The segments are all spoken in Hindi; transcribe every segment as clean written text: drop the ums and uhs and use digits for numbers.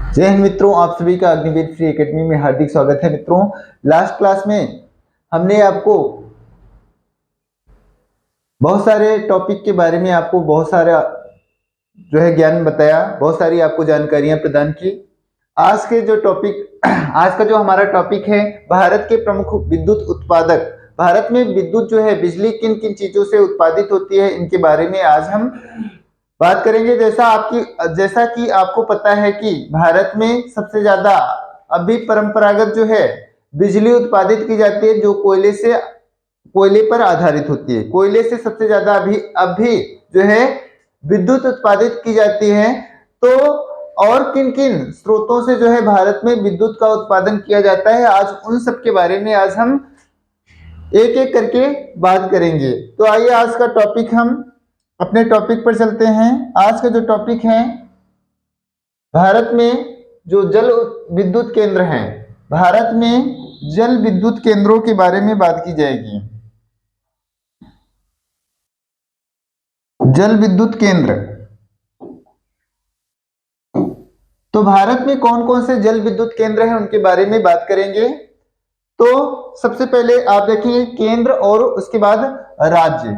जय हिंद मित्रों, आप सभी का अग्निवीर फ्री एकेडमी में हार्दिक स्वागत है। मित्रों, लास्ट क्लास में हमने आपको बहुत सारे टॉपिक के बारे में आपको बहुत सारा ज्ञान बताया, बहुत सारी आपको जानकारियां प्रदान की। आज के जो टॉपिक आज का जो हमारा टॉपिक है, भारत के प्रमुख विद्युत उत्पादक। भारत में विद्युत बिजली किन किन चीजों से उत्पादित होती है, इनके बारे में आज हम बात करेंगे। जैसा कि आपको पता है कि भारत में सबसे ज्यादा अभी परंपरागत बिजली उत्पादित की जाती है, जो कोयले पर आधारित होती है। कोयले से सबसे ज्यादा अभी विद्युत उत्पादित की जाती है। तो और किन किन स्रोतों से भारत में विद्युत का उत्पादन किया जाता है, आज उन सब के बारे में आज हम एक एक करके बात करेंगे। तो आइए आज का टॉपिक, हम अपने टॉपिक पर चलते हैं। आज का जो टॉपिक है, भारत में जो जल विद्युत केंद्र हैं, भारत में जल विद्युत केंद्रों के बारे में बात की जाएगी। जल विद्युत केंद्र, तो भारत में कौन कौन से जल विद्युत केंद्र हैं, उनके बारे में बात करेंगे। तो सबसे पहले आप देखेंगे केंद्र और उसके बाद राज्य।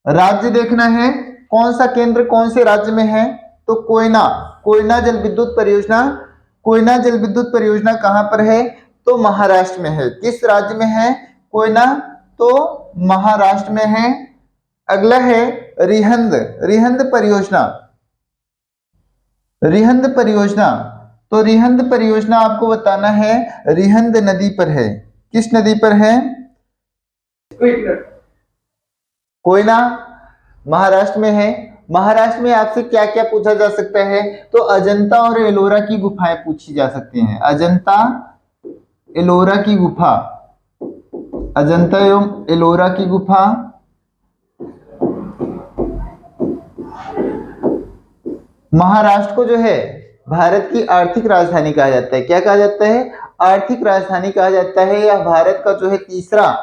राज्य देखना है, कौन सा केंद्र कौन से राज्य में है। तो कोयना जल विद्युत परियोजना, कोयना जल विद्युत परियोजना कहां पर है? तो महाराष्ट्र में है। किस राज्य में है कोयना? तो महाराष्ट्र में है। अगला है रिहंद परियोजना। रिहंद परियोजना, तो रिहंद परियोजना आपको बताना है रिहंद नदी पर है। किस नदी पर है? कोयना महाराष्ट्र में है। महाराष्ट्र में आपसे क्या क्या पूछा जा सकता है? तो अजंता और एलोरा की गुफाएं पूछी जा सकती हैं। अजंता एलोरा की गुफा, अजंता एवं एलोरा की गुफा। महाराष्ट्र को भारत की आर्थिक राजधानी कहा जाता है। क्या कहा जाता है? आर्थिक राजधानी कहा जाता है। यह भारत का तीसरा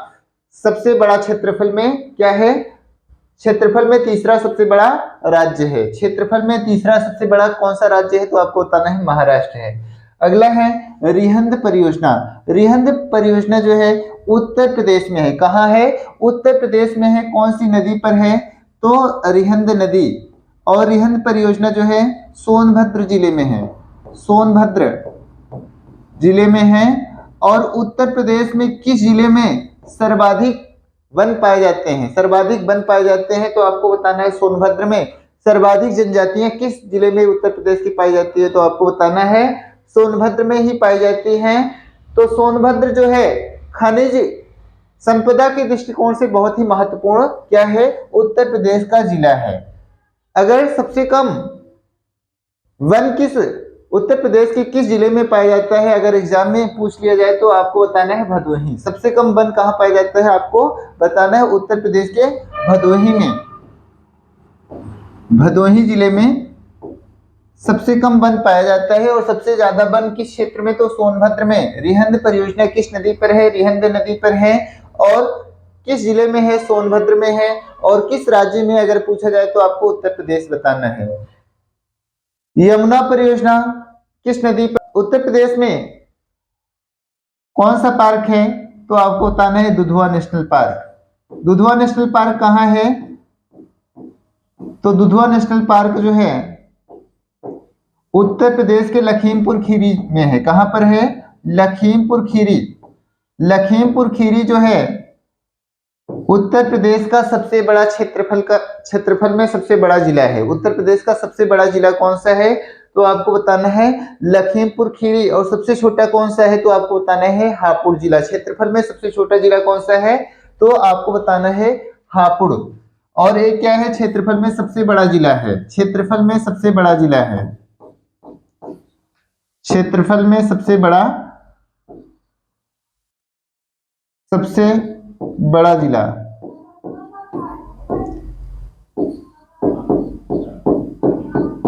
सबसे बड़ा क्षेत्रफल में क्या है? क्षेत्रफल में तीसरा सबसे बड़ा राज्य है। क्षेत्रफल में तीसरा सबसे बड़ा कौन सा राज्य है? तो आपको बताना है महाराष्ट्र है। अगला है रिहंद परियोजना। रिहंद परियोजना उत्तर प्रदेश में है। कहाँ है? उत्तर प्रदेश में है। कौन सी नदी पर है? तो रिहंद नदी। और रिहंद परियोजना सोनभद्र जिले में है। सोनभद्र जिले में है। और उत्तर प्रदेश में किस जिले में सर्वाधिक वन पाए जाते हैं? सर्वाधिक वन पाए जाते हैं, तो आपको बताना है सोनभद्र में। सर्वाधिक जनजातियां किस जिले में उत्तर प्रदेश की पाई जाती है? तो आपको बताना है सोनभद्र में ही पाई जाती हैं। तो सोनभद्र खनिज संपदा के दृष्टिकोण से बहुत ही महत्वपूर्ण क्या है? उत्तर प्रदेश का जिला है। अगर सबसे कम वन उत्तर प्रदेश के किस जिले में पाया जाता है, अगर एग्जाम में पूछ लिया जाए तो आपको बताना है भदोही। सबसे कम वन कहां पाया जाता है? आपको बताना है उत्तर प्रदेश के भदोही में। भदोही जिले में सबसे कम वन पाया जाता है। और सबसे ज्यादा वन किस क्षेत्र में? तो सोनभद्र में। रिहंद परियोजना किस नदी पर है? रिहंद नदी पर है। और किस जिले में है? सोनभद्र में है। और किस राज्य में अगर पूछा जाए तो आपको उत्तर प्रदेश बताना है। यमुना परियोजना किस नदी पर? उत्तर प्रदेश में कौन सा पार्क है? तो आपको बताना है Dudhwa national park. Dudhwa national park कहां है? तो दुधवा नेशनल पार्क उत्तर प्रदेश के लखीमपुर खीरी में है। कहां पर है? लखीमपुर खीरी। लखीमपुर खीरी उत्तर प्रदेश का सबसे बड़ा क्षेत्रफल में सबसे बड़ा जिला है। उत्तर प्रदेश का सबसे बड़ा जिला कौन सा है? तो आपको बताना है लखीमपुर खीरी। और सबसे छोटा कौन सा है? तो आपको बताना है हापुड़ जिला। क्षेत्रफल में सबसे छोटा जिला कौन सा है? तो आपको बताना है हापुड़। और एक क्या है? क्षेत्रफल में सबसे बड़ा जिला है। क्षेत्रफल में सबसे बड़ा जिला है। क्षेत्रफल में सबसे बड़ा जिला।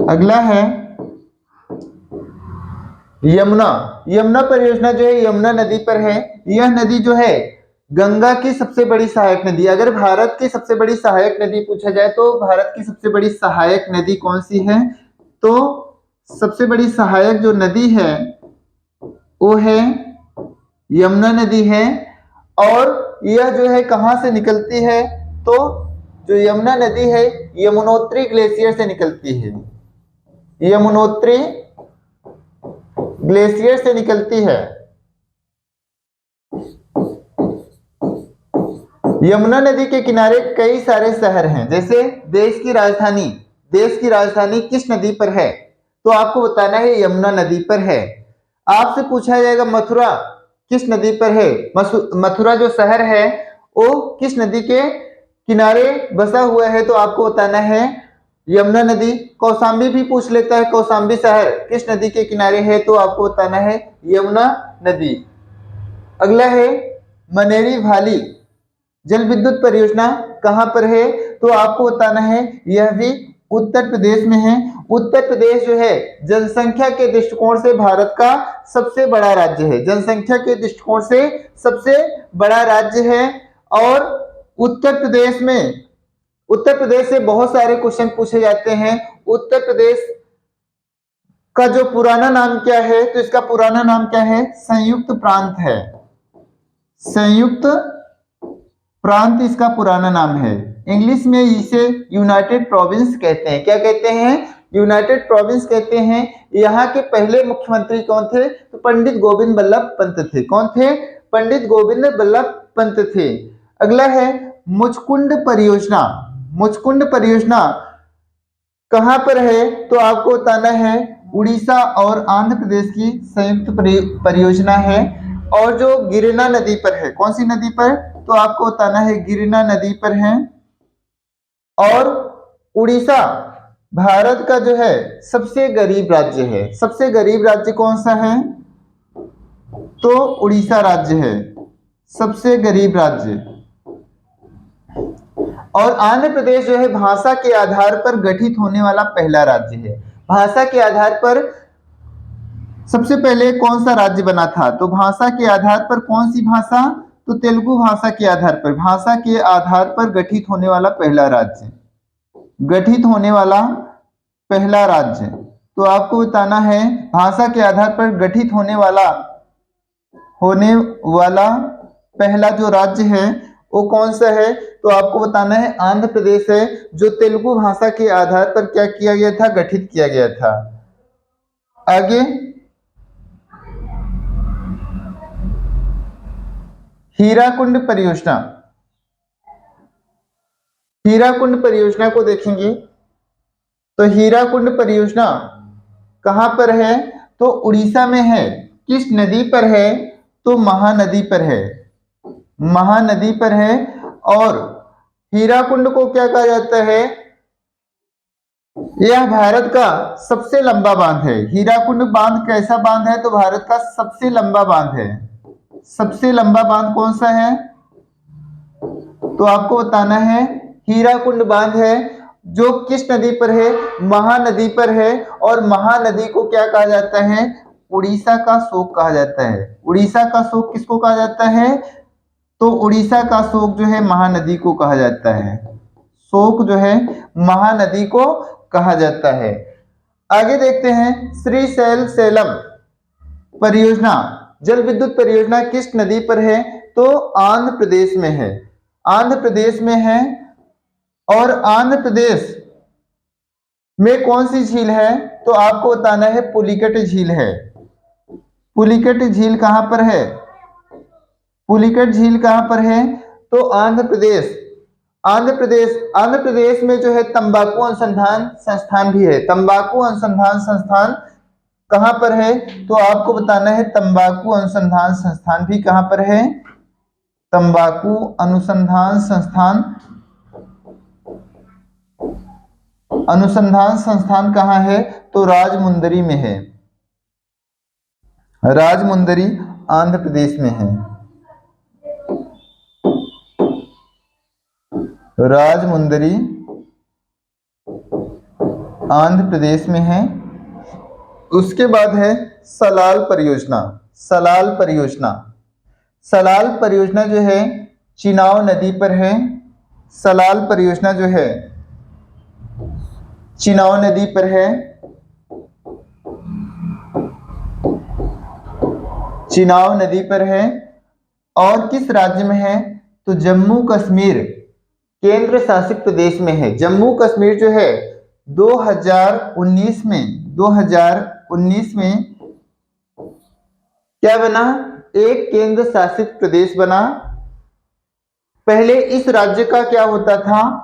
अगला है यमुना। यमुना परियोजना यमुना नदी पर है। यह नदी गंगा की सबसे बड़ी सहायक नदी। अगर भारत की सबसे बड़ी सहायक नदी पूछा जाए तो भारत की सबसे बड़ी सहायक नदी कौन सी है? तो सबसे बड़ी सहायक जो नदी है वो है यमुना नदी है। और यह जो है कहाँ से निकलती है, तो जो यमुना नदी है यमुनोत्री ग्लेशियर से निकलती है, यमुनोत्री ग्लेशियर से निकलती है। यमुना नदी के किनारे कई सारे शहर हैं, जैसे देश की राजधानी किस नदी पर है, तो आपको बताना है यमुना नदी पर है। आपसे पूछा जाएगा मथुरा किस नदी पर है, मथुरा जो शहर है वो किस नदी के किनारे बसा हुआ है, तो आपको बताना है यमुना नदी। कौशाम्बी भी पूछ लेता है, कौशाम्बी शहर किस नदी के किनारे है, तो आपको बताना है यमुना नदी। अगला है मनेरी भाली जल विद्युत परियोजना कहां पर है, तो आपको बताना है यह भी उत्तर प्रदेश में है। उत्तर प्रदेश जो है जनसंख्या के दृष्टिकोण से भारत का सबसे बड़ा राज्य है, जनसंख्या के दृष्टिकोण से सबसे बड़ा राज्य है। और उत्तर प्रदेश से बहुत सारे क्वेश्चन पूछे जाते हैं। उत्तर प्रदेश का जो पुराना नाम क्या है, तो इसका पुराना नाम क्या है, संयुक्त प्रांत है, संयुक्त प्रांत इसका पुराना नाम है। इंग्लिश में इसे यूनाइटेड प्रोविंस कहते हैं। क्या कहते हैं, यूनाइटेड प्रोविंस कहते हैं। यहाँ के पहले मुख्यमंत्री कौन थे, तो पंडित गोविंद बल्लभ पंत थे। कौन थे, पंडित गोविंद बल्लभ पंत थे। अगला है मुचकुंड परियोजना। मुचकुंड परियोजना कहां पर है, तो आपको बताना है उड़ीसा और आंध्र प्रदेश की संयुक्त परियोजना है। और जो गिरना नदी पर है, कौन सी नदी पर, तो आपको बताना है गिरना नदी पर है। और उड़ीसा भारत का जो है सबसे गरीब राज्य है। सबसे गरीब राज्य कौन सा है, तो उड़ीसा राज्य है सबसे गरीब राज्य। और आंध्र प्रदेश जो है भाषा के आधार पर गठित होने वाला पहला राज्य है। भाषा के आधार पर सबसे पहले कौन सा राज्य बना था, तो भाषा के आधार पर कौन सी भाषा, तो तेलुगु भाषा के आधार पर, भाषा के आधार पर गठित होने वाला पहला राज्य, गठित होने वाला पहला राज्य। तो आपको बताना है भाषा के आधार पर गठित होने वाला पहला जो राज्य है वो कौन सा है, तो आपको बताना है आंध्र प्रदेश है, जो तेलुगु भाषा के आधार पर क्या किया गया था, गठित किया गया था। आगे हीराकुंड परियोजना। हीराकुंड परियोजना को देखेंगे तो हीराकुंड परियोजना कहां पर है, तो उड़ीसा में है। किस नदी पर है, तो महानदी पर है, महानदी पर है। और हीराकुंड को क्या कहा जाता है, यह भारत का सबसे लंबा बांध है। हीराकुंड बांध कैसा बांध है, तो भारत का सबसे लंबा बांध है। सबसे लंबा बांध कौन सा है, तो आपको बताना है हीराकुंड बांध है, जो किस नदी पर है, महानदी पर है। और महानदी को क्या कहा जाता है, उड़ीसा का शोक कहा जाता है। उड़ीसा का शोक किसको कहा जाता है, तो उड़ीसा का शोक जो है महानदी को कहा जाता है। शोक जो है महानदी को कहा जाता है। आगे देखते हैं श्रीशैल सेलम परियोजना जल विद्युत परियोजना किस नदी पर है, तो आंध्र प्रदेश में है, आंध्र प्रदेश में है। और आंध्र प्रदेश में कौन सी झील है, तो आपको बताना है पुलिकट झील है। पुलिकट झील कहां पर है, पुलिकट झील कहां पर है, तो आंध्र प्रदेश में जो है तंबाकू अनुसंधान संस्थान भी है। तंबाकू अनुसंधान संस्थान कहां पर है, तो आपको बताना है तंबाकू अनुसंधान संस्थान भी कहां पर है, तंबाकू अनुसंधान संस्थान कहां है, तो राजमुंदरी में है, राजमुंदरी आंध्र प्रदेश में है, राजमुंदरी आंध्र प्रदेश में है। उसके बाद है सलाल परियोजना। सलाल परियोजना, सलाल परियोजना जो है चिनाव नदी पर है। सलाल परियोजना जो है चिनाव नदी पर है। चिनाब नदी पर है। और किस राज्य में है? तो जम्मू कश्मीर केंद्र शासित प्रदेश में है। जम्मू कश्मीर जो है 2019 में क्या बना? एक केंद्र शासित प्रदेश बना। पहले इस राज्य का क्या होता था?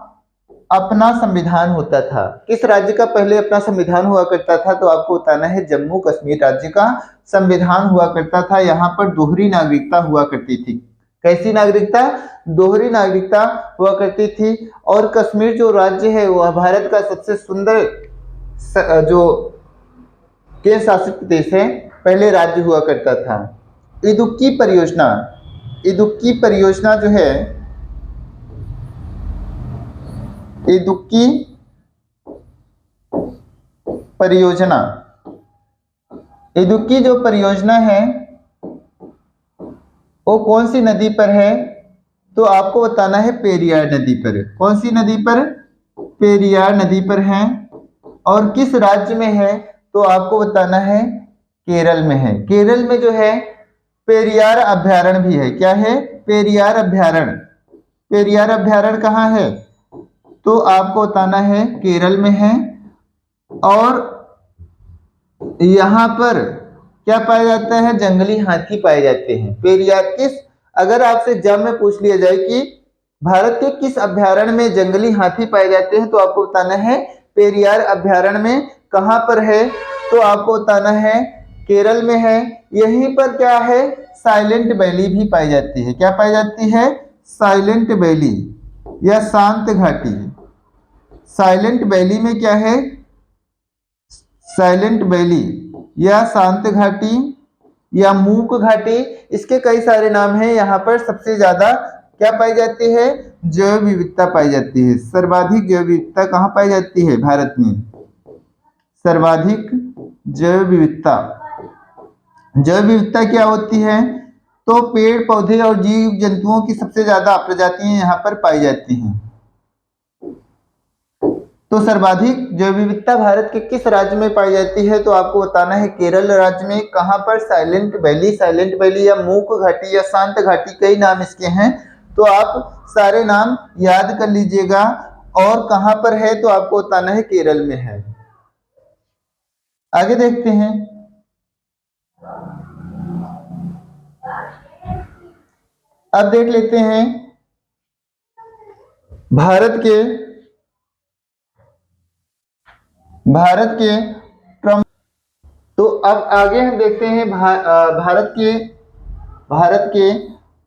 अपना संविधान होता था। किस राज्य का पहले अपना संविधान हुआ करता था? तो आपको बताना है जम्मू कश्मीर राज्य का संविधान हुआ करता था। यहाँ पर दोहरी नागरिकता हुआ करती थी। कैसी नागरिकता? दोहरी नागरिकता हुआ करती थी। और कश्मीर जो राज्य है वह भारत का सबसे सुंदर जो केंद्र शासित प्रदेश है पहले राज्य हुआ करता था। इदुक्की परियोजना, इदुक्की परियोजना जो है, इदुक्की परियोजना, इदुक्की जो परियोजना है वो कौन सी नदी पर है? तो आपको बताना है पेरियार नदी पर। कौन सी नदी पर? पेरियार नदी पर है। और किस राज्य में है? तो आपको बताना है केरल में है। केरल में जो है पेरियार अभ्यारण्य भी है। क्या है? पेरियार अभ्यारण्य। पेरियार अभ्यारण्य कहाँ है? तो आपको बताना है केरल में है। और यहाँ पर क्या पाया जाता है? जंगली हाथी पाए जाते हैं। पेरियार किस, अगर आपसे जब में पूछ लिया जाए कि भारत के किस अभ्यारण्य में जंगली हाथी पाए जाते हैं, तो आपको बताना है पेरियार अभ्यारण्य में। कहाँ पर है? तो आपको बताना है केरल में है। यहीं पर क्या है? साइलेंट वैली भी पाई जाती है। क्या पाई जाती है? साइलेंट वैली या शांत घाटी। साइलेंट वैली में क्या है? साइलेंट वैली या शांत घाटी या मूक घाटी, इसके कई सारे नाम हैं। यहाँ पर सबसे ज्यादा क्या पाई जाती है? जैव विविधता पाई जाती है। सर्वाधिक जैव विविधता कहाँ पाई जाती है? भारत में सर्वाधिक जैव विविधता। जैव विविधता क्या होती है? तो पेड़ पौधे और जीव जंतुओं की सबसे ज्यादा प्रजातियां यहाँ पर पाई जाती हैं। तो सर्वाधिक जैव विविधता भारत के किस राज्य में पाई जाती है? तो आपको बताना है केरल राज्य में। कहाँ पर? Silent valley. साइलेंट वैली या मूक घाटी या शांत घाटी, कई नाम इसके हैं, तो आप सारे नाम याद कर लीजिएगा। और कहाँ पर है? तो आपको बताना है केरल में है। आगे देखते हैं। अब देख लेते हैं भारत के प्रमुख। तो अब आगे हम देखते हैं भारत के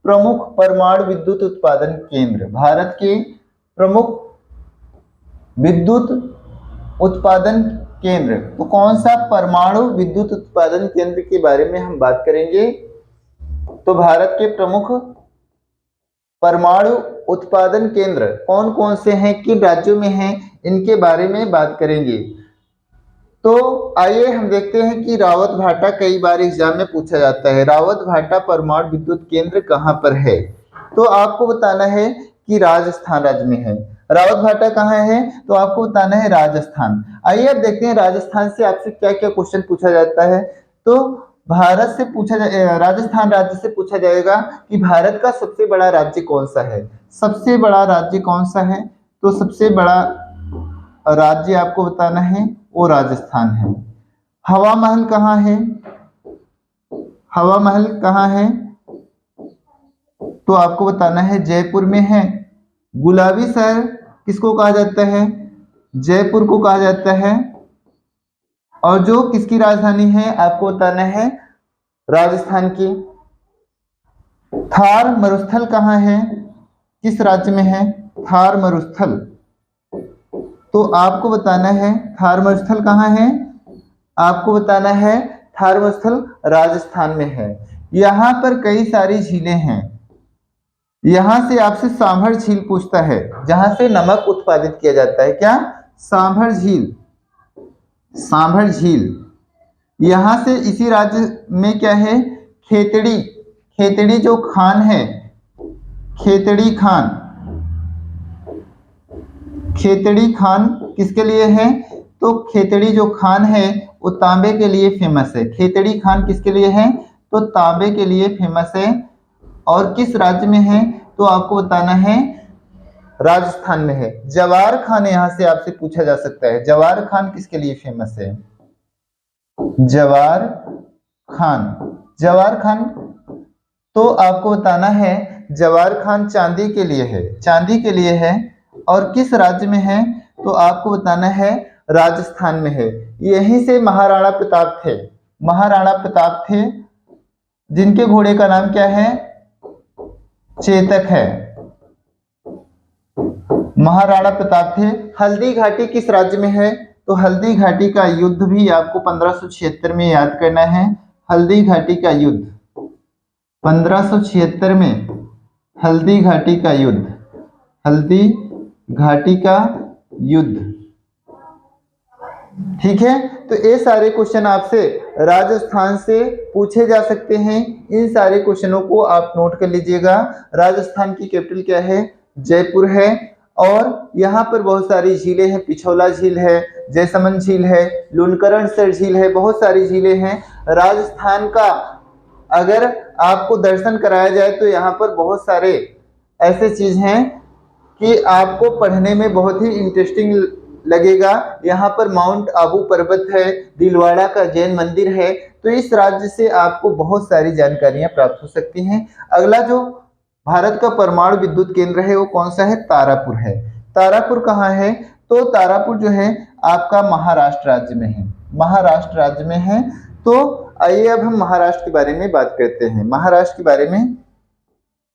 प्रमुख परमाणु विद्युत उत्पादन केंद्र। भारत के प्रमुख विद्युत उत्पादन केंद्र। तो कौन सा परमाणु विद्युत उत्पादन केंद्र के बारे में हम बात करेंगे? तो भारत के प्रमुख परमाणु उत्पादन केंद्र कौन कौन से हैं, किन राज्यों में हैं, इनके बारे में बात करेंगे। तो आइए हम देखते हैं कि रावत भाटा कई बार एग्जाम में पूछा जाता है। रावत भाटा परमाणु विद्युत केंद्र कहाँ पर है? तो आपको बताना है कि राजस्थान राज्य में है। रावत भाटा कहाँ है? तो आपको बताना है राजस्थान। आइए अब देखते हैं राजस्थान से आपसे क्या क्या क्वेश्चन पूछा जाता है। तो भारत से राजस्थान राज्य से पूछा जाएगा कि भारत का सबसे बड़ा राज्य कौन सा है? सबसे बड़ा राज्य कौन सा है? तो सबसे बड़ा राज्य आपको बताना है वो राजस्थान है। हवा महल कहाँ है? हवा महल कहाँ है? तो आपको बताना है जयपुर में है। गुलाबी शहर किसको कहा जाता है? जयपुर को कहा जाता है। और जो किसकी राजधानी है? आपको बताना है राजस्थान की। थार मरुस्थल कहाँ है? किस राज्य में है थार मरुस्थल? तो आपको बताना है थार मरुस्थल कहाँ है? आपको बताना है थार मरुस्थल राजस्थान में है। यहाँ पर कई सारी झीलें हैं। यहाँ से आपसे सांभर झील पूछता है, जहां से नमक उत्पादित किया जाता है। क्या? सांभर झील। सांभर झील यहाँ से इसी राज्य में क्या है? खेतड़ी। खेतड़ी जो खान है, खेतड़ी खान। खेतड़ी खान किसके लिए है? तो खेतड़ी जो खान है वो तांबे के लिए फेमस है। खेतड़ी खान किसके लिए है? तो तांबे के लिए फेमस है। और किस राज्य में है तो आपको बताना है राजस्थान में है। जवार खान यहां से आपसे पूछा जा सकता है, जवार खान किसके लिए फेमस है? जवार खान, जवार खान तो आपको बताना है जवार खान चांदी के लिए है, चांदी के लिए है। और किस राज्य में है तो आपको बताना है राजस्थान में है। यहीं से महाराणा प्रताप थे, महाराणा प्रताप थे जिनके घोड़े का नाम क्या है? चेतक है। महाराणा प्रताप थे। हल्दी घाटी किस राज्य में है तो हल्दी घाटी का युद्ध भी आपको 1576 में याद करना है। हल्दी घाटी का युद्ध 1576 में, हल्दी घाटी का युद्ध, हल्दी घाटी का युद्ध। ठीक है, तो ये सारे क्वेश्चन आपसे राजस्थान से पूछे जा सकते हैं। इन सारे क्वेश्चनों को आप नोट कर लीजिएगा। राजस्थान की कैपिटल क्या है? जयपुर है। और यहाँ पर बहुत सारी झीलें हैं, पिछोला झील है, जयसमंद झील है, लुनकरणसर झील है, बहुत सारी झीलें हैं। राजस्थान का अगर आपको दर्शन कराया जाए तो यहाँ पर बहुत सारे ऐसे चीज हैं कि आपको पढ़ने में बहुत ही इंटरेस्टिंग लगेगा। यहाँ पर माउंट आबू पर्वत है, दिलवाड़ा का जैन मंदिर है। तो इस राज्य से आपको बहुत सारी जानकारियां प्राप्त हो सकती हैं। अगला जो भारत का परमाणु विद्युत केंद्र है वो कौन सा है? तारापुर है। तारापुर कहाँ है? तो तारापुर जो है आपका महाराष्ट्र राज्य में है, महाराष्ट्र राज्य में है। तो आइए अब हम महाराष्ट्र के बारे में बात करते हैं। महाराष्ट्र के बारे में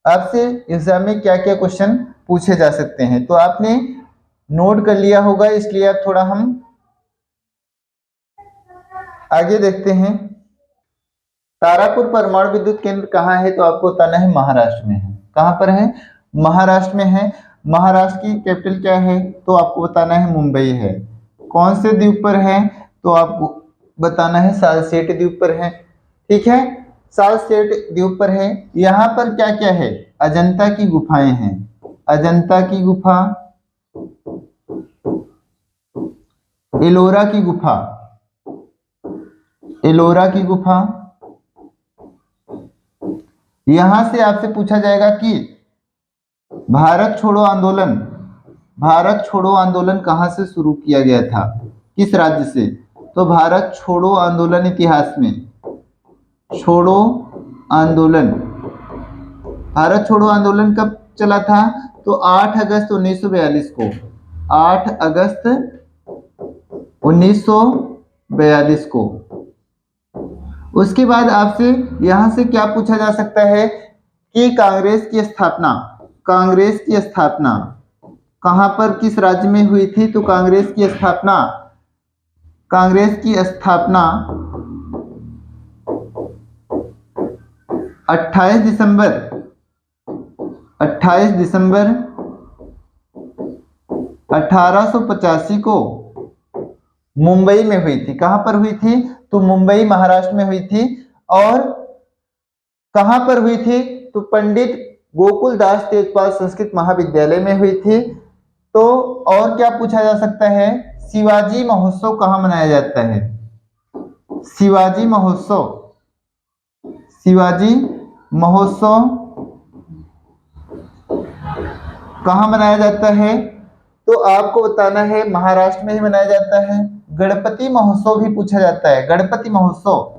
आपसे एग्जाम में क्या क्या क्वेश्चन पूछे जा सकते हैं तो आपने नोट कर लिया होगा, इसलिए अब थोड़ा हम आगे देखते हैं। तारापुर परमाणु विद्युत केंद्र कहाँ है तो आपको बताना है महाराष्ट्र में है। कहाँ पर है? महाराष्ट्र में है। महाराष्ट्र की कैपिटल क्या है तो आपको बताना है मुंबई है। कौन से द्वीप पर है तो आपको बताना है सालसेट द्वीप पर है। ठीक है, सालसेट द्वीप पर है। यहाँ पर क्या क्या है? अजंता की गुफाएं हैं, अजंता की गुफा, एलोरा की गुफा, एलोरा की गुफा। यहां से आपसे पूछा जाएगा कि भारत छोड़ो आंदोलन, भारत छोड़ो आंदोलन कहां से शुरू किया गया था, किस राज्य से? तो भारत छोड़ो आंदोलन इतिहास में, छोड़ो आंदोलन, भारत छोड़ो आंदोलन कब चला था तो 8 अगस्त 1942 को, 8 अगस्त 1942 को। उसके बाद आपसे यहां से क्या पूछा जा सकता है कि कांग्रेस की स्थापना, कांग्रेस की स्थापना कहां पर किस राज्य में हुई थी तो कांग्रेस की स्थापना, कांग्रेस की स्थापना 28 दिसंबर 1885 को मुंबई में हुई थी। कहां पर हुई थी तो मुंबई महाराष्ट्र में हुई थी। और कहां पर हुई थी तो पंडित गोकुलदास तेजपाल संस्कृत महाविद्यालय में हुई थी। तो और क्या पूछा जा सकता है? शिवाजी महोत्सव कहां मनाया जाता है? शिवाजी महोत्सव, शिवाजी महोत्सव कहां मनाया जाता है तो आपको बताना है महाराष्ट्र में ही मनाया जाता है। गणपति महोत्सव भी पूछा जाता है, गणपति महोत्सव।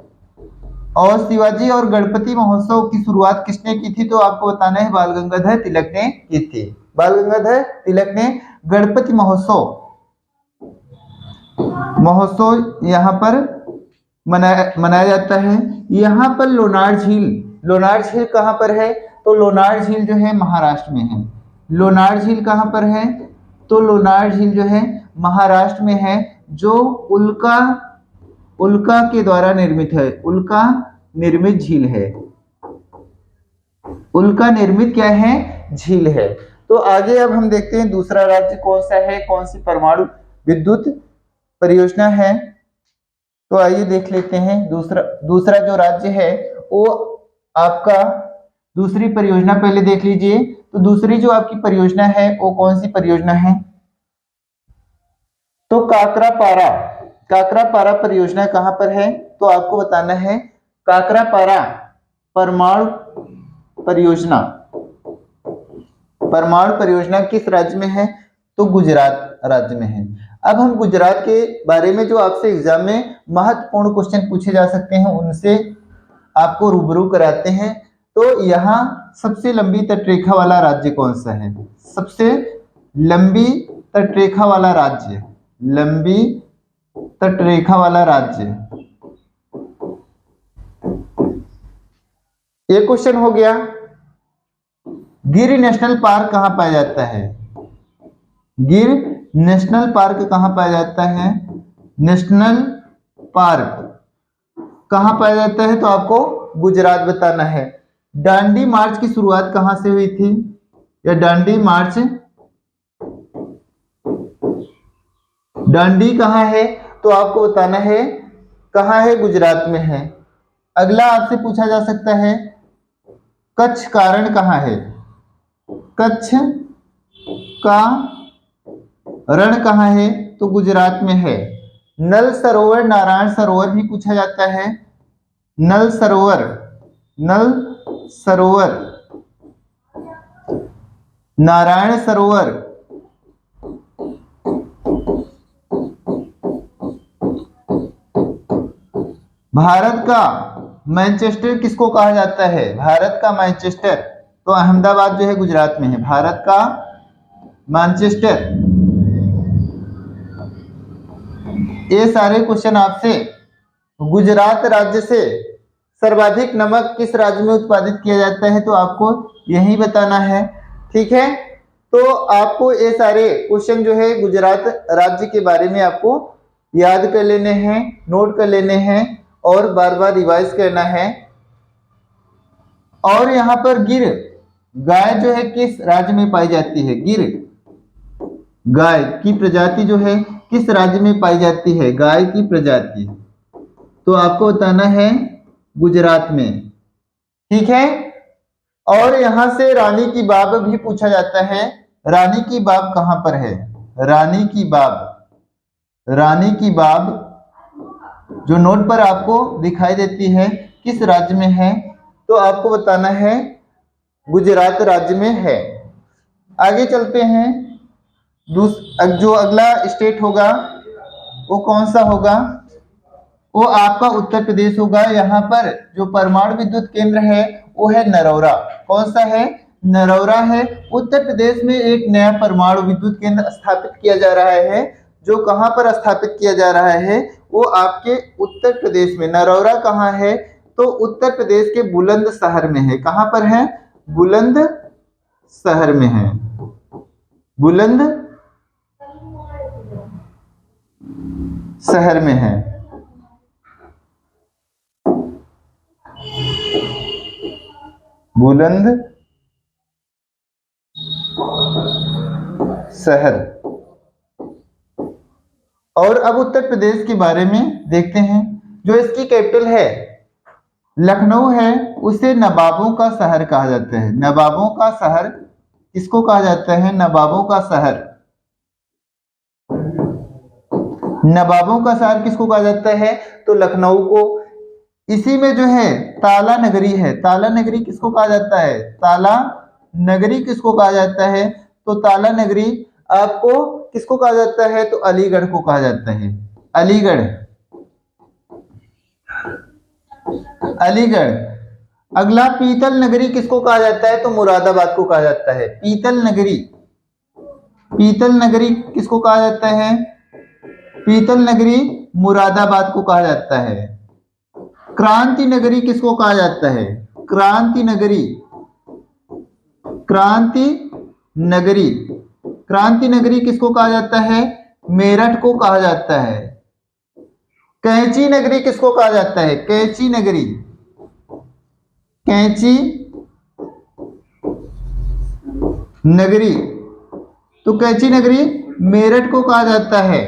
और शिवाजी और गणपति महोत्सव की शुरुआत किसने की थी तो आपको बताना है बाल गंगाधर तिलक ने की थी। बाल गंगाधर तिलक ने गणपति महोत्सव यहाँ पर मनाया जाता है। यहाँ पर लोनार झील, लोनार झील कहाँ पर है तो लोनार झील जो है महाराष्ट्र में है। लोनार झील कहाँ पर है तो लोनार झील जो है महाराष्ट्र में है, जो उल्का, उल्का के द्वारा निर्मित है, उल्का निर्मित झील है, उल्का निर्मित क्या है? झील है। तो आगे अब हम देखते हैं दूसरा राज्य कौन सा है, कौन सी परमाणु विद्युत परियोजना है। तो आइए देख लेते हैं दूसरा जो राज्य है वो आपका दूसरी परियोजना पहले देख लीजिए। तो दूसरी जो आपकी परियोजना है वो कौन सी परियोजना है तो काकरापारा, काकरापारा परियोजना कहां पर है तो आपको बताना है काकरापारा परमाणु परियोजना, परमाणु परियोजना किस राज्य में है? तो गुजरात राज्य में है। अब हम गुजरात के बारे में जो आपसे एग्जाम में महत्वपूर्ण क्वेश्चन पूछे जा सकते हैं उनसे आपको रूबरू कराते हैं। तो यहाँ सबसे लंबी तटरेखा वाला राज्य कौन सा है? सबसे लंबी तटरेखा वाला राज्य, लंबी तटरेखा वाला राज्य, एक क्वेश्चन हो गया। गिर नेशनल पार्क कहां पाया जाता है? गिर नेशनल पार्क कहां पाया जाता है? नेशनल पार्क कहां पाया जाता है? तो आपको गुजरात बताना है। दांडी मार्च की शुरुआत कहां से हुई थी? या दांडी मार्च, दांडी कहां है? तो आपको बताना है कहां है, गुजरात में है। अगला आपसे पूछा जा सकता है कच्छ का रण कहां है? कच्छ का रण कहां है? तो गुजरात में है। नल सरोवर, नारायण सरोवर भी पूछा जाता है। नल सरोवर, नल सरोवर, नारायण सरोवर भारत का मैनचेस्टर किसको कहा जाता है? भारत का मैनचेस्टर, तो अहमदाबाद जो है गुजरात में है। भारत का मैनचेस्टर। ये सारे क्वेश्चन आपसे गुजरात राज्य से सर्वाधिक नमक किस राज्य में उत्पादित किया जाता है? तो आपको यही बताना है। ठीक है, तो आपको ये सारे क्वेश्चन जो है गुजरात राज्य के बारे में आपको याद कर लेने हैं, नोट कर लेने हैं और बार बार रिवाइज करना है। और यहाँ पर गिर गाय जो है किस राज्य में पाई जाती है? गिर गाय की प्रजाति जो है किस राज्य में पाई जाती है? गाय की प्रजाति, तो आपको बताना है गुजरात में। ठीक है, और यहां से रानी की बाब भी पूछा जाता है। रानी की बाब कहां पर है? रानी की बाब, रानी की बाब जो नोट पर आपको दिखाई देती है किस राज्य में है? तो आपको बताना है गुजरात राज्य में है। आगे चलते हैं, जो अगला स्टेट होगा वो कौन सा होगा? वो आपका उत्तर प्रदेश होगा। यहाँ पर जो परमाणु विद्युत केंद्र है वो है नरौरा। कौन सा है? नरौरा है। उत्तर प्रदेश में एक नया परमाणु विद्युत केंद्र स्थापित किया जा रहा है। जो कहाँ पर स्थापित किया जा रहा है? वो आपके उत्तर प्रदेश में। नरौरा कहाँ है? तो उत्तर प्रदेश के बुलंदशहर में है। कहाँ पर है? बुलंदशहर में है। बुलंद शहर में है। बुलंद शहर। और अब उत्तर प्रदेश के बारे में देखते हैं। जो इसकी कैपिटल है लखनऊ है, उसे नवाबों का शहर कहा जाता है। नवाबों का शहर किसको कहा जाता है? नवाबों का शहर। नवाबों का शहर किसको कहा जाता है? तो लखनऊ को। इसी में जो है ताला नगरी है। ताला नगरी किसको कहा जाता है? ताला नगरी किसको कहा जाता है? तो ताला नगरी आपको किसको कहा जाता है? तो अलीगढ़ को कहा जाता है। अलीगढ़, अलीगढ़। अगला पीतल नगरी किसको कहा जाता है? तो मुरादाबाद को कहा जाता है। पीतल नगरी, पीतल नगरी किसको कहा जाता है? पीतल नगरी मुरादाबाद को कहा जाता है। क्रांति नगरी किसको कहा जाता है? क्रांति नगरी, क्रांति नगरी, क्रांति नगरी किसको कहा जाता है? मेरठ को कहा जाता है। कैंची नगरी किसको कहा जाता है? कैंची नगरी, कैंची नगरी, तो कैंची नगरी मेरठ को कहा जाता है।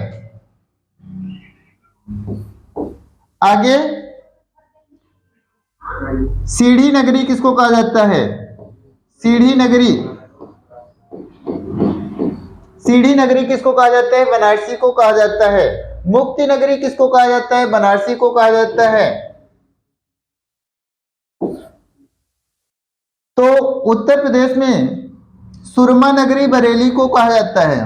आगे सीढ़ी नगरी किसको कहा जाता है? सीढ़ी नगरी, सीढ़ी नगरी किसको कहा जाता है? बनारसी को कहा जाता है। मुक्ति नगरी किसको कहा जाता है? बनारसी को कहा जाता है। तो उत्तर प्रदेश में सुरमा नगरी बरेली को कहा जाता है।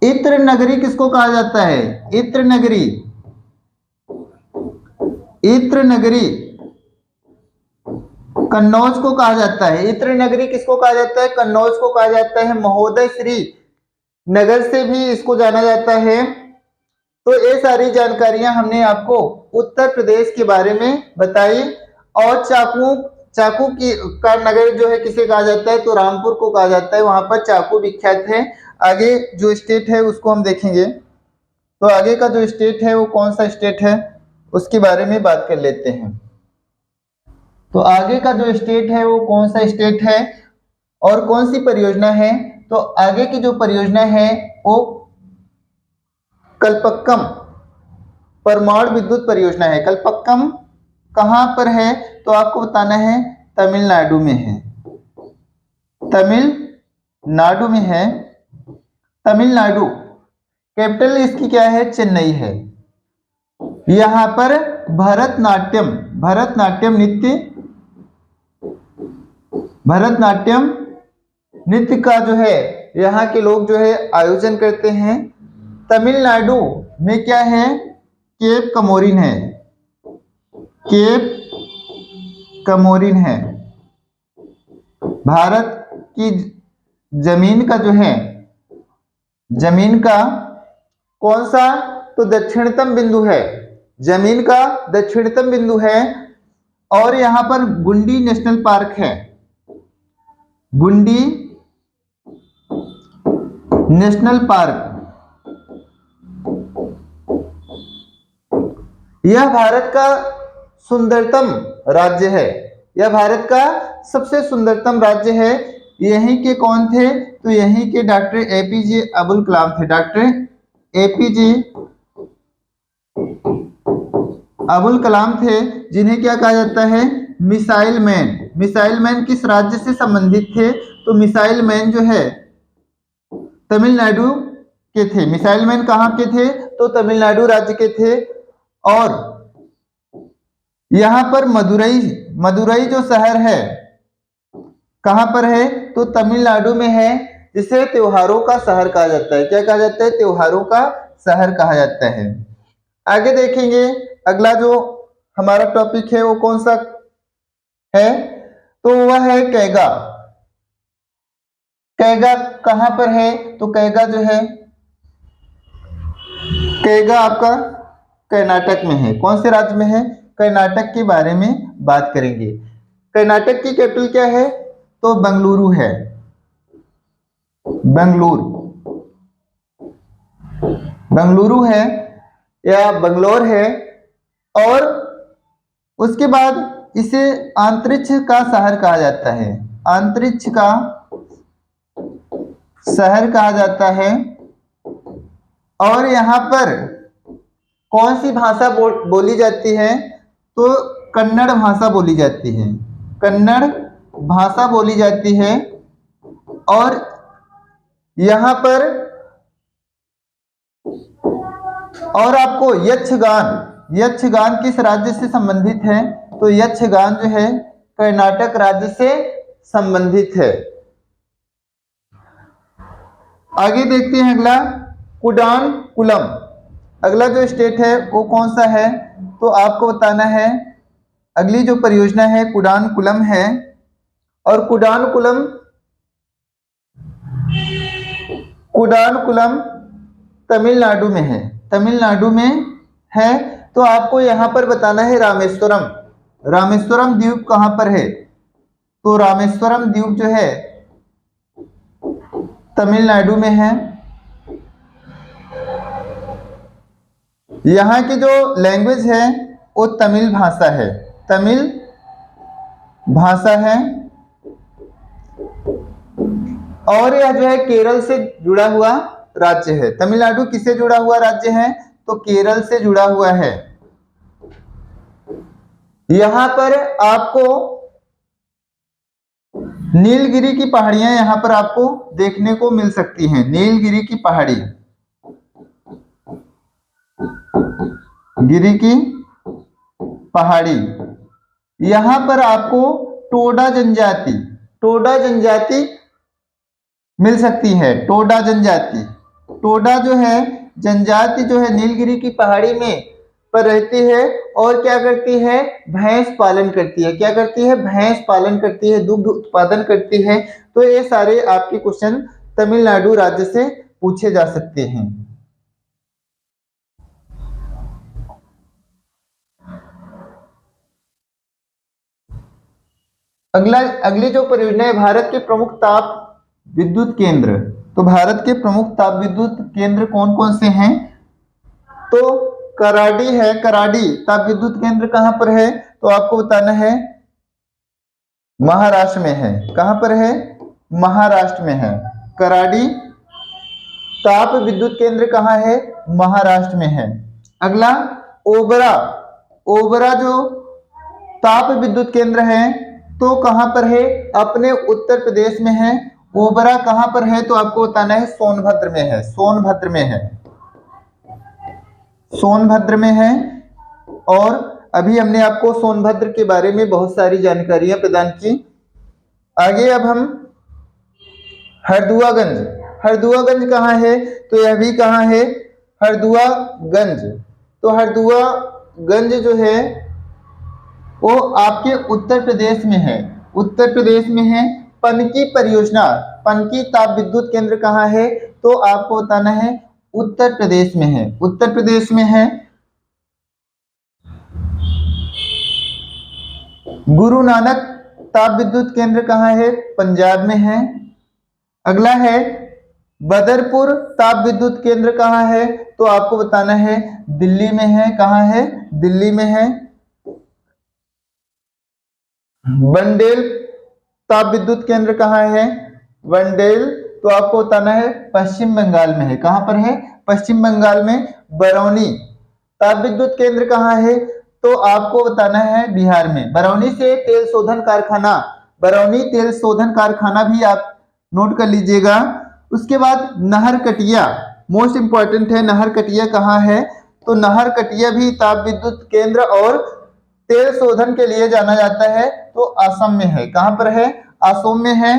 इत्र नगरी किसको कहा जाता है? इत्र नगरी, इत्र नगरी कन्नौज को कहा जाता है। इत्र नगरी किसको कहा जाता है? कन्नौज को कहा जाता है। महोदय श्री नगर से भी इसको जाना जाता है। तो ये सारी जानकारियां हमने आपको उत्तर प्रदेश के बारे में बताई। और चाकू, चाकू की का नगर जो है किसे कहा जाता है? तो रामपुर को कहा जाता है, वहां पर चाकू विख्यात है। आगे जो स्टेट है उसको हम देखेंगे। तो आगे का जो स्टेट है वो कौन सा स्टेट है उसके बारे में बात कर लेते हैं। तो आगे का जो स्टेट है वो कौन सा स्टेट है और कौन सी परियोजना है? तो आगे की जो परियोजना है वो कल्पक्कम परमाणु विद्युत परियोजना है। कल्पक्कम कहां पर है? तो आपको बताना है तमिलनाडु में है। तमिलनाडु में है। तमिलनाडु, कैपिटल इसकी क्या है? चेन्नई है। यहां पर भरतनाट्यम, भरतनाट्यम नृत्य, भरतनाट्यम नृत्य का जो है यहाँ के लोग जो है आयोजन करते हैं। तमिलनाडु में क्या है? केप कमोरिन है। केप कमोरिन है। भारत की जमीन का जो है, जमीन का कौन सा? तो दक्षिणतम बिंदु है। जमीन का दक्षिणतम बिंदु है। और यहां पर गुंडी नेशनल पार्क है। गुंडी नेशनल पार्क, यह भारत का सुंदरतम राज्य है। यह भारत का सबसे सुंदरतम राज्य है। यहीं के कौन थे? तो यहीं के डॉक्टर एपीजे अब्दुल कलाम थे। डॉक्टर एपीजे अब्दुल कलाम थे, जिन्हें क्या कहा जाता है? Missile man. मिसाइल मैन किस राज्य से संबंधित थे? तो मिसाइल मैन जो है तमिलनाडु के थे। मिसाइल मैन कहाँ के थे? तो तमिलनाडु राज्य के थे। और यहां पर मदुरई, मदुरई जो शहर है कहां पर है? तो तमिलनाडु में है, जिसे त्योहारों का शहर कहा जाता है। क्या कहा जाता है? त्योहारों का शहर कहा जाता है। आगे देखेंगे अगला जो हमारा टॉपिक है वो कौन सा है? तो वह है कैगा। कैगा कहां पर है? तो कैगा जो है, कैगा आपका कर्नाटक में है। कौन से राज्य में है? कर्नाटक के बारे में बात करेंगे। कर्नाटक की कैपिटल क्या है? तो बेंगलुरु है। बेंगलुरु, बेंगलुरु है या बंगलोर है। और उसके बाद इसे अंतरिक्ष का शहर कहा जाता है। अंतरिक्ष का शहर कहा जाता है। और यहाँ पर कौन सी भाषा बोली जाती है? तो कन्नड़ भाषा बोली जाती है। कन्नड़ भाषा बोली जाती है। और यहाँ पर और आपको यक्षगान, यक्षगान किस राज्य से संबंधित है? तो यक्षगान जो है कर्नाटक राज्य से संबंधित है। आगे देखते हैं अगला कुडानकुलम। अगला जो स्टेट है वो कौन सा है? तो आपको बताना है। अगली जो परियोजना है कुडानकुलम है। और कुडानकुलम, कुडानकुलम तमिलनाडु में है। तमिलनाडु में है। तो आपको यहां पर बताना है रामेश्वरम। रामेश्वरम द्वीप कहां पर है? तो रामेश्वरम द्वीप जो है तमिलनाडु में है। यहाँ की जो लैंग्वेज है वो तमिल भाषा है। तमिल भाषा है। और यह जो है केरल से जुड़ा हुआ राज्य है। तमिलनाडु किससे जुड़ा हुआ राज्य है? तो केरल से जुड़ा हुआ है। यहां पर आपको नीलगिरी की पहाड़ियां यहां पर आपको देखने को मिल सकती हैं। नीलगिरी की पहाड़ी, गिरी की पहाड़ी। यहां पर आपको टोडा जनजाति मिल सकती है। टोडा जनजाति, टोडा जो है जनजाति जो है नीलगिरी की पहाड़ी में पर रहती है और क्या करती है, भैंस पालन करती है। क्या करती है, भैंस पालन करती है, दुग्ध उत्पादन करती है। तो ये सारे आपके क्वेश्चन तमिलनाडु राज्य से पूछे जा सकते हैं। अगली जो परियोजना है, भारत के प्रमुख ताप विद्युत केंद्र। तो भारत के प्रमुख ताप विद्युत केंद्र कौन कौन से हैं? तो कराडी है, कराडी ताप विद्युत केंद्र कहां पर है? तो आपको बताना है महाराष्ट्र में है। कहां पर है? महाराष्ट्र में है। कराडी ताप विद्युत केंद्र कहां है? महाराष्ट्र में है। अगला ओबरा, ओबरा जो ताप विद्युत केंद्र है तो कहां पर है? अपने उत्तर प्रदेश में है। ओबरा कहां पर है? तो आपको बताना है सोनभद्र में है। सोनभद्र में है, सोनभद्र में है। और अभी हमने आपको सोनभद्र के बारे में बहुत सारी जानकारियां प्रदान की। आगे अब हम हरदुआगंज, हरदुआगंज कहाँ है? तो यह भी कहाँ है? हरदुआगंज। तो हरदुआगंज जो है वो आपके उत्तर प्रदेश में है। उत्तर प्रदेश में है। पनकी परियोजना, पनकी ताप विद्युत केंद्र कहाँ है? तो आपको बताना है उत्तर प्रदेश में है। उत्तर प्रदेश में है। गुरु नानक ताप विद्युत केंद्र कहाँ है? पंजाब में है। अगला है बदरपुर ताप विद्युत केंद्र कहाँ है? तो आपको बताना है दिल्ली में है। कहाँ है? दिल्ली में है। बंडेल ताप विद्युत केंद्र कहाँ है? बंडेल तो आपको बताना है पश्चिम बंगाल में है। कहां पर है? पश्चिम बंगाल में। बरौनी ताप विद्युत केंद्र कहाँ है? तो आपको बताना है बिहार में। बरौनी से तेल शोधन कारखाना, बरौनी तेल शोधन कारखाना भी आप नोट कर लीजिएगा। उसके बाद नहरकटिया, मोस्ट इंपॉर्टेंट है। नहरकटिया कहाँ है? तो नहरकटिया भी ताप विद्युत केंद्र और तेल शोधन के लिए जाना जाता है। तो असम में है। कहां पर है? असम में है।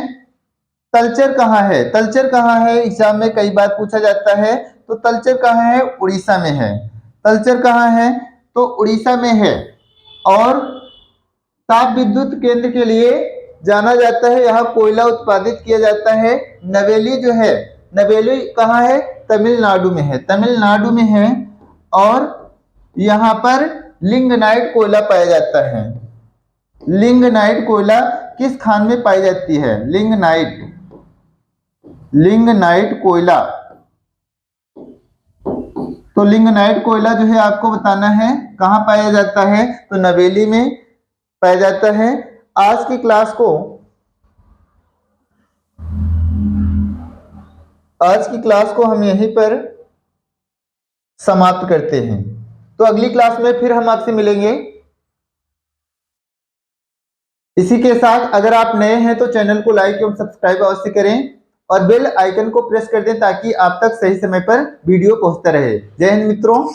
तलचर कहाँ है? तलचर कहाँ है? एग्जाम में कई बार पूछा जाता है। तो तलचर कहाँ है? उड़ीसा में है। तलचर कहाँ है? तो उड़ीसा में है। और ताप विद्युत केंद्र के लिए जाना जाता है, यहाँ कोयला उत्पादित किया जाता है। नवेली जो है, नवेली कहाँ है? तमिलनाडु में है। तमिलनाडु में है। और यहाँ पर लिंगनाइट कोयला पाया जाता है। लिंगनाइट कोयला किस खान में पाई जाती है? लिंगनाइट, लिंगनाइट कोयला। तो लिंगनाइट कोयला जो है आपको बताना है कहां पाया जाता है? तो नवेली में पाया जाता है। आज की क्लास को हम यहीं पर समाप्त करते हैं। तो अगली क्लास में फिर हम आपसे मिलेंगे। इसी के साथ अगर आप नए हैं तो चैनल को लाइक एवं सब्सक्राइब अवश्य करें और बेल आइकन को प्रेस कर दें ताकि आप तक सही समय पर वीडियो पहुंचता रहे। जय हिंद मित्रों।